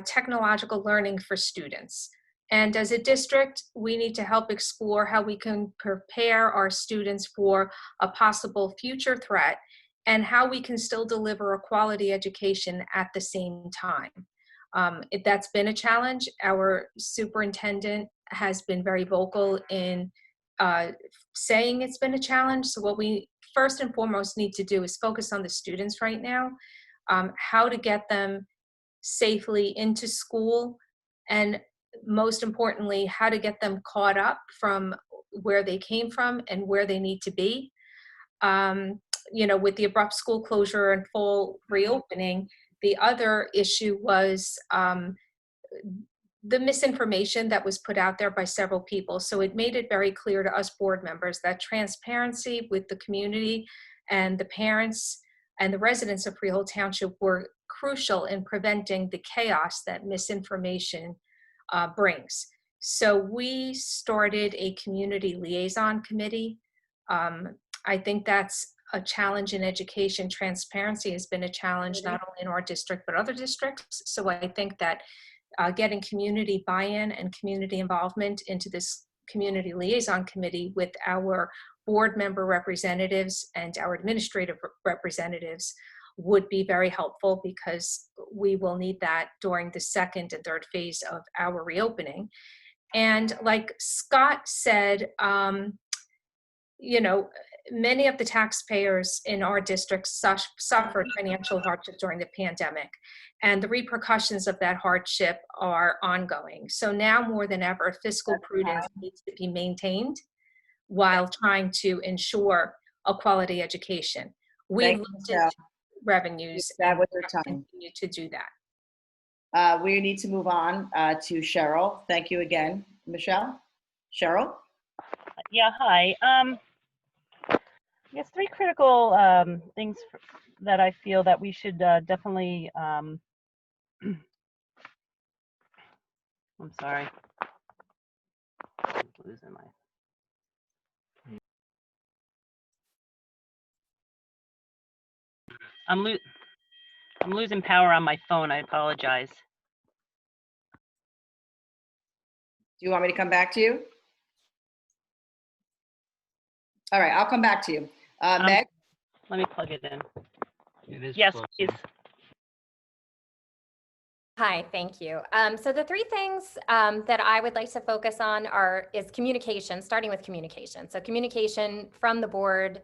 technological learning for students. And as a district, we need to help explore how we can prepare our students for a possible future threat and how we can still deliver a quality education at the same time. That's been a challenge. Our superintendent has been very vocal in saying it's been a challenge. So what we first and foremost need to do is focus on the students right now, how to get them safely into school, and most importantly, how to get them caught up from where they came from and where they need to be. With the abrupt school closure and full reopening, the other issue was the misinformation that was put out there by several people. So it made it very clear to us board members that transparency with the community and the parents and the residents of Freehold Township were crucial in preventing the chaos that misinformation brings. So we started a community liaison committee. I think that's a challenge in education. Transparency has been a challenge not only in our district, but other districts. So I think that getting community buy-in and community involvement into this community liaison committee with our board member representatives and our administrative representatives would be very helpful, because we will need that during the second and third phase of our reopening. And like Scott said, many of the taxpayers in our district suffered financial hardship during the pandemic, and the repercussions of that hardship are ongoing. So now more than ever, fiscal prudence needs to be maintained while trying to ensure a quality education. We looked at revenues and continue to do that. We need to move on to Cheryl. Thank you again, Michelle. Cheryl? Yeah, hi. Yes, three critical things that I feel that we should definitely, I'm sorry. I'm losing my. I'm losing power on my phone. I apologize. Do you want me to come back to you? All right, I'll come back to you. Meg? Let me plug it in. It is Yes, closing. please. Hi, thank you. So the three things that I would like to focus on is communication, starting with communication. So communication from the board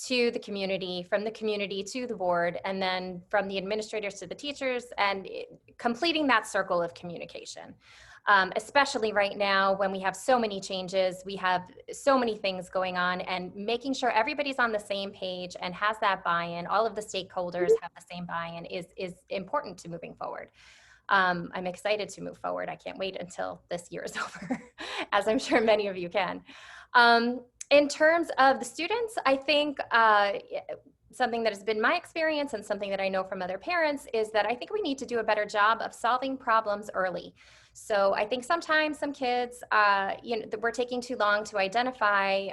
to the community, from the community to the board, and then from the administrators to the teachers, and completing that circle of communication. Especially right now when we have so many changes, we have so many things going on, and making sure everybody's on the same page and has that buy-in, all of the stakeholders have the same buy-in is important to moving forward. I'm excited to move forward. I can't wait until this year is over, as I'm sure many of you can. In terms of the students, I think something that has been my experience and something that I know from other parents is that I think we need to do a better job of solving problems early. So I think sometimes some kids, we're taking too long to identify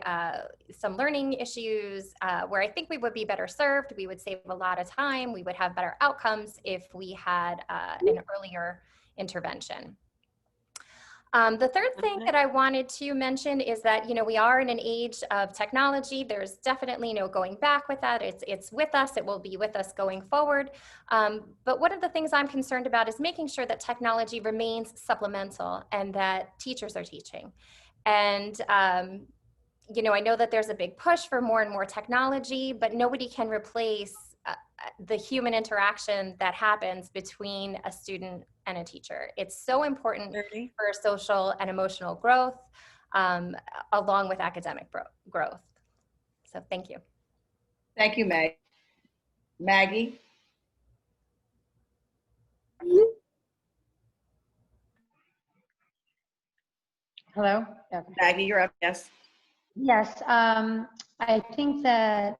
some learning issues where I think we would be better served. We would save a lot of time. We would have better outcomes if we had an earlier intervention. The third thing that I wanted to mention is that, we are in an age of technology. There's definitely no going back with that. It's with us. It will be with us going forward. But one of the things I'm concerned about is making sure that technology remains supplemental and that teachers are teaching. And, I know that there's a big push for more and more technology, but nobody can replace the human interaction that happens between a student and a teacher. It's so important for social and emotional growth, along with academic growth. So thank you. Thank you, Meg. Maggie? Hello? Okay. Maggie, you're up, yes. Yes, I think that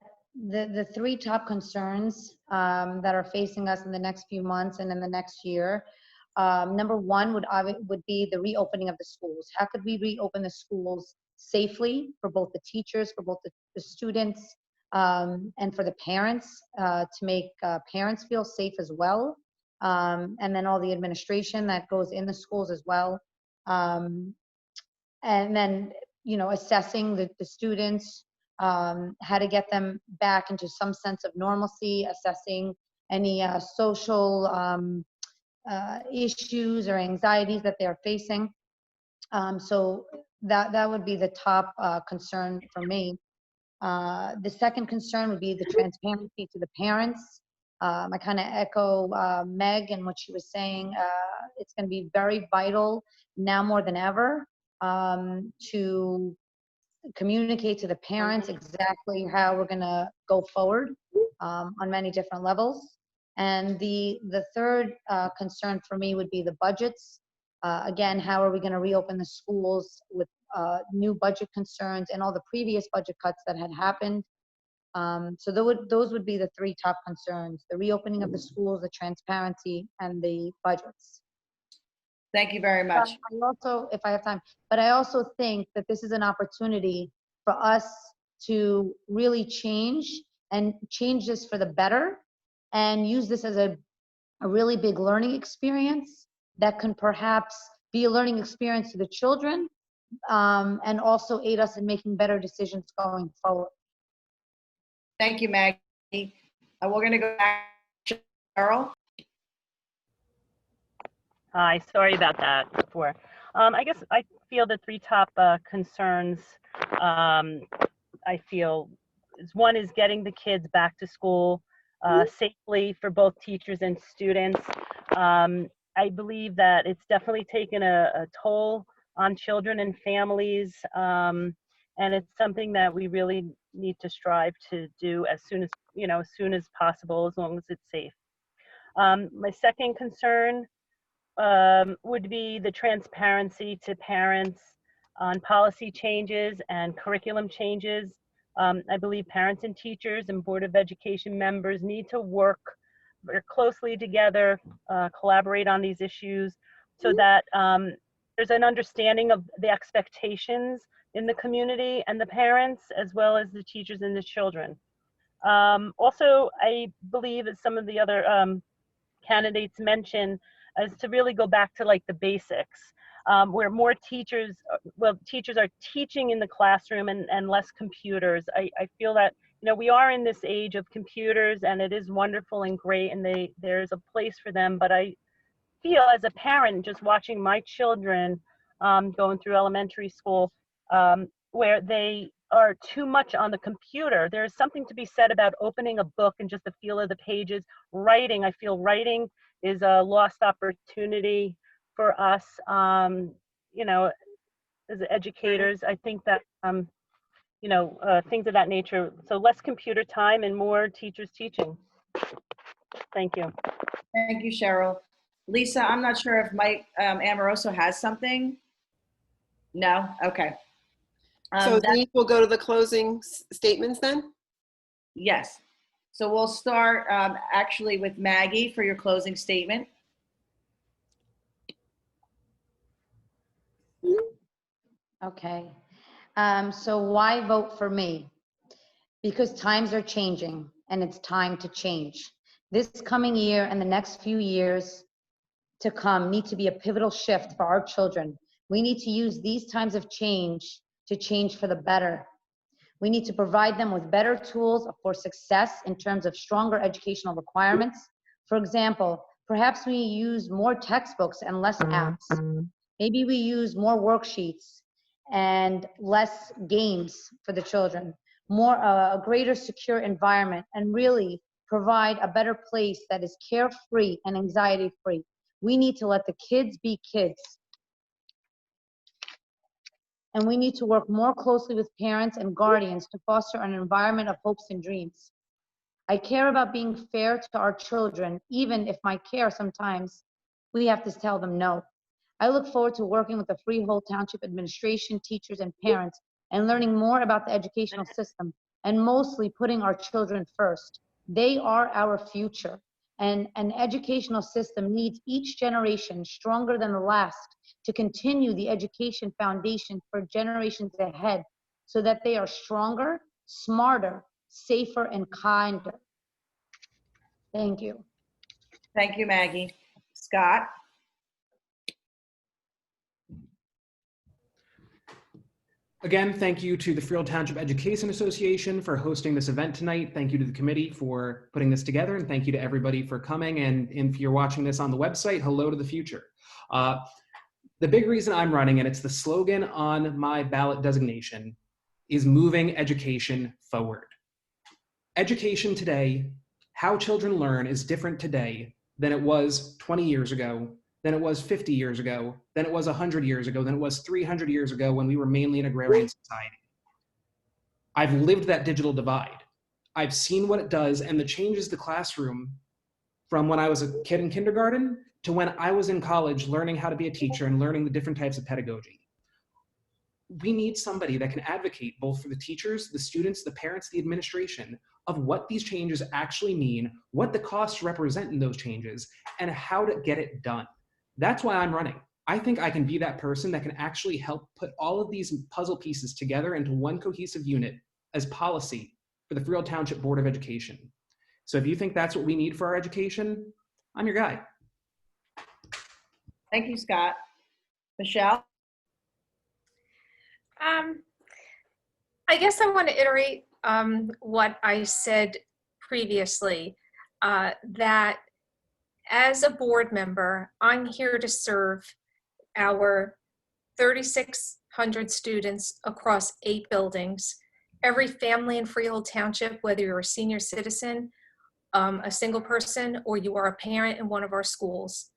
the three top concerns that are facing us in the next few months and in the next year, number one would be the reopening of the schools. How could we reopen the schools safely for both the teachers, for both the students, and for the parents, to make parents feel safe as well, and then all the administration that goes in the schools as well. And then, assessing the students, how to get them back into some sense of normalcy, assessing any social issues or anxieties that they're facing. So that would be the top concern for me. The second concern would be the transparency to the parents. I kind of echo Meg and what she was saying. It's going to be very vital now more than ever to communicate to the parents exactly how we're going to go forward on many different levels. And the third concern for me would be the budgets. Again, how are we going to reopen the schools with new budget concerns and all the previous budget cuts that had happened? So those would be the three top concerns: the reopening of the schools, the transparency, and the budgets. Thank you very much. I also, if I have time, but I also think that this is an opportunity for us to really change this for the better, and use this as a really big learning experience that can perhaps be a learning experience to the children, and also aid us in making better decisions going forward. Thank you, Maggie. We're going to go back to Cheryl. Hi, sorry about that before. I guess I feel the three top concerns I feel one is getting the kids back to school safely for both teachers and students. I believe that it's definitely taken a toll on children and families, and it's something that we really need to strive to do as soon as possible, as long as it's safe. My second concern would be the transparency to parents on policy changes and curriculum changes. I believe parents and teachers and Board of Education members need to work very closely together, collaborate on these issues so that there's an understanding of the expectations in the community and the parents, as well as the teachers and the children. Also, I believe, as some of the other candidates mentioned, is to really go back to like the basics. where more teachers, teachers are teaching in the classroom and less computers. I feel that, we are in this age of computers, and it is wonderful and great, and there's a place for them, but I feel as a parent, just watching my children going through elementary school, where they are too much on the computer. There's something to be said about opening a book and just the feel of the pages. Writing, I feel writing is a lost opportunity for us, as educators. I think that, things of that nature. So less computer time and more teachers teaching. Thank you. Thank you, Cheryl. Lisa, I'm not sure if Mike Amoroso has something. No? Okay. So Denise will go to the closing statements then? Yes. So we'll start actually with Maggie for your closing statement. Okay. So why vote for me? Because times are changing and it's time to change. This coming year and the next few years to come need to be a pivotal shift for our children. We need to use these times of change to change for the better. We need to provide them with better tools for success in terms of stronger educational requirements. For example, perhaps we use more textbooks and less apps. Maybe we use more worksheets and less games for the children, a greater secure environment, and really provide a better place that is carefree and anxiety-free. We need to let the kids be kids. And we need to work more closely with parents and guardians to foster an environment of hopes and dreams. I care about being fair to our children, even if my care sometimes we have to tell them no. I look forward to working with the Freehold Township administration, teachers, and parents, and learning more about the educational system, and mostly putting our children first. They are our future, and an educational system needs each generation stronger than the last to continue the education foundation for generations ahead, so that they are stronger, smarter, safer, and kinder. Thank you. Thank you, Maggie. Scott? Again, thank you to the Freehold Township Education Association for hosting this event tonight. Thank you to the committee for putting this together, and thank you to everybody for coming. And if you're watching this on the website, hello to the future. The big reason I'm running, and it's the slogan on my ballot designation, is moving education forward. Education today, how children learn, is different today than it was 20 years ago, than it was 50 years ago, than it was 100 years ago, than it was 300 years ago when we were mainly an agrarian society. I've lived that digital divide. I've seen what it does and the changes to the classroom from when I was a kid in kindergarten to when I was in college learning how to be a teacher and learning the different types of pedagogy. We need somebody that can advocate both for the teachers, the students, the parents, the administration of what these changes actually mean, what the costs represent in those changes, and how to get it done. That's why I'm running. I think I can be that person that can actually help put all of these puzzle pieces together into one cohesive unit as policy for the Freehold Township Board of Education. So if you think that's what we need for our education, I'm your guy. Thank you, Scott. Michelle? I guess I want to iterate what I said previously, that as a board member, I'm here to serve our 3,600 students across 8 buildings, every family in Freehold Township, whether you're a senior citizen, a single person, or you are a parent in one of our schools,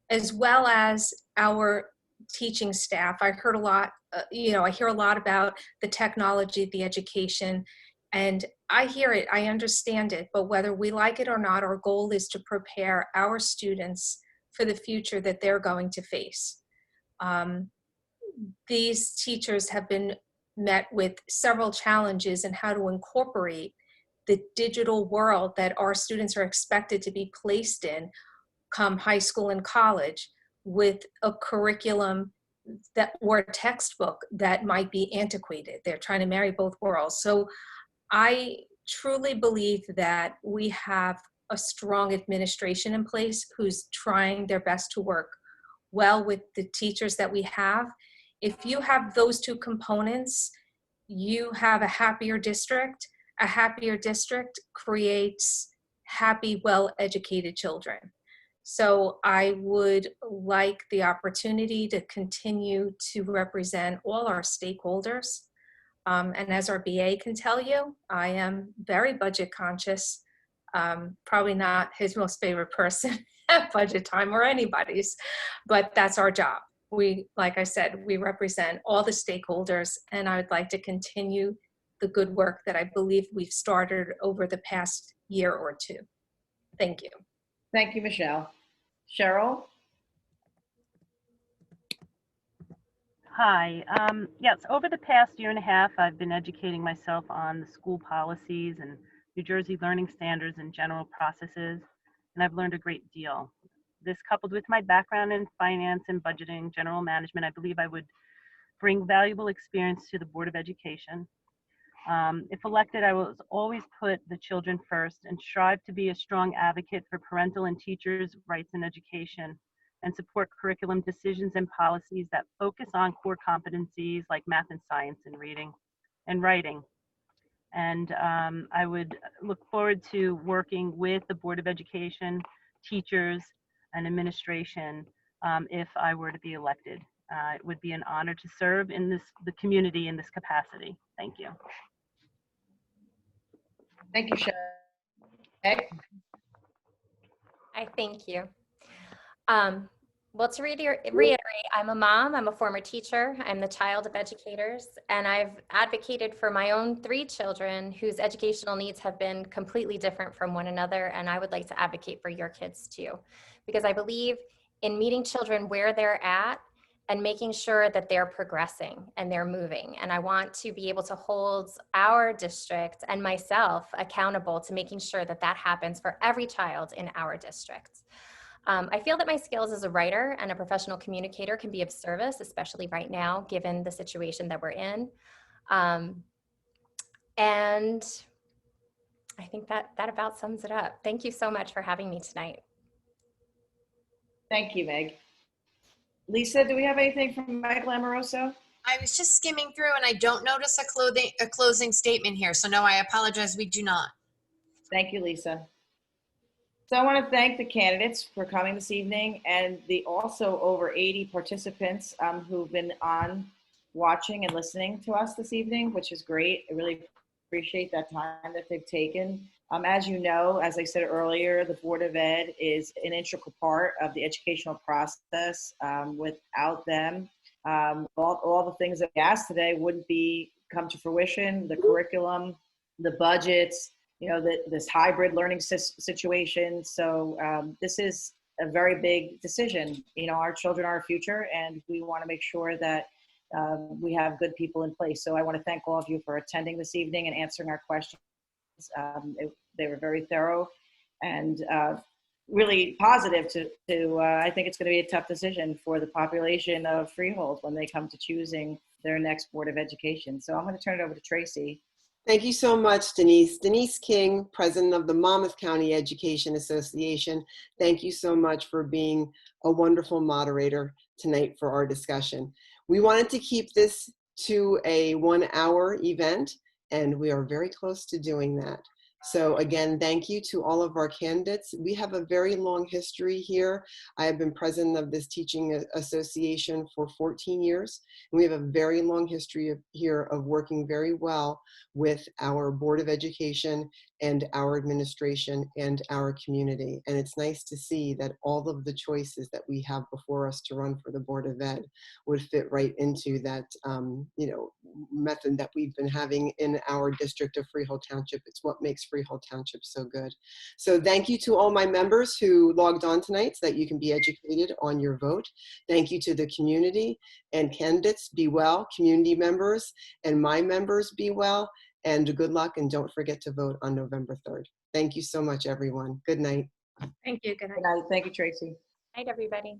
as well as our teaching staff. I heard a lot, I hear a lot about the technology, the education, and I hear it, I understand it, but whether we like it or not, our goal is to prepare our students for the future that they're going to face. These teachers have been met with several challenges in how to incorporate the digital world that our students are expected to be placed in come high school and college, with a curriculum or a textbook that might be antiquated. They're trying to marry both worlds. So I truly believe that we have a strong administration in place who's trying their best to work well with the teachers that we have. If you have those two components, you have a happier district. A happier district creates happy, well-educated children. So I would like the opportunity to continue to represent all our stakeholders. And as our BA can tell you, I am very budget conscious. Probably not his most favorite person at budget time or anybody's, but that's our job. We, like I said, we represent all the stakeholders, and I would like to continue the good work that I believe we've started over the past year or two. Thank you. Thank you, Michelle. Cheryl? Hi. Yes, over the past year and a half, I've been educating myself on the school policies and New Jersey learning standards and general processes, and I've learned a great deal. This, coupled with my background in finance and budgeting, general management, I believe I would bring valuable experience to the Board of Education. If elected, I will always put the children first and strive to be a strong advocate for parental and teachers' rights in education, and support curriculum decisions and policies that focus on core competencies like math and science and reading and writing. And I would look forward to working with the Board of Education, teachers, and administration if I were to be elected. It would be an honor to serve in the community in this capacity. Thank you. Thank you, Cheryl. Okay. I thank you. Well, to reiterate, I'm a mom, I'm a former teacher, I'm the child of educators, and I've advocated for my own 3 children whose educational needs have been completely different from one another, and I would like to advocate for your kids too, because I believe in meeting children where they're at and making sure that they're progressing and they're moving. And I want to be able to hold our district and myself accountable to making sure that that happens for every child in our district. I feel that my skills as a writer and a professional communicator can be of service, especially right now, given the situation that we're in. And I think that about sums it up. Thank you so much for having me tonight. Thank you, Meg. Lisa, do we have anything from Meg Lamoroso? I was just skimming through and I don't notice a closing statement here. So no, I apologize. We do not. Thank you, Lisa. So I want to thank the candidates for coming this evening, and the also over 80 participants who've been on watching and listening to us this evening, which is great. I really appreciate that time that they've taken. As you know, as I said earlier, the Board of Ed is an integral part of the educational process. Without them, all the things that we asked today wouldn't come to fruition. The curriculum, the budgets, this hybrid learning situation. So this is a very big decision. Our children are our future, and we want to make sure that we have good people in place. So I want to thank all of you for attending this evening and answering our questions. They were very thorough and really positive I think it's going to be a tough decision for the population of Freehold when they come to choosing their next Board of Education. So I'm going to turn it over to Tracy. Thank you so much, Denise. Denise King, president of the Monmouth County Education Association. Thank you so much for being a wonderful moderator tonight for our discussion. We wanted to keep this to a 1-hour event, and we are very close to doing that. So again, thank you to all of our candidates. We have a very long history here. I have been president of this teaching association for 14 years. And we have a very long history here of working very well with our Board of Education and our administration and our community. And it's nice to see that all of the choices that we have before us to run for the Board of Ed would fit right into that method that we've been having in our district of Freehold Township. It's what makes Freehold Township so good. So thank you to all my members who logged on tonight so that you can be educated on your vote. Thank you to the community and candidates. Be well, community members and my members, be well, and good luck, and don't forget to vote on November 3rd. Thank you so much, everyone. Good night. Thank you. Good night. Good night. Thank you, Tracy. Good night, everybody.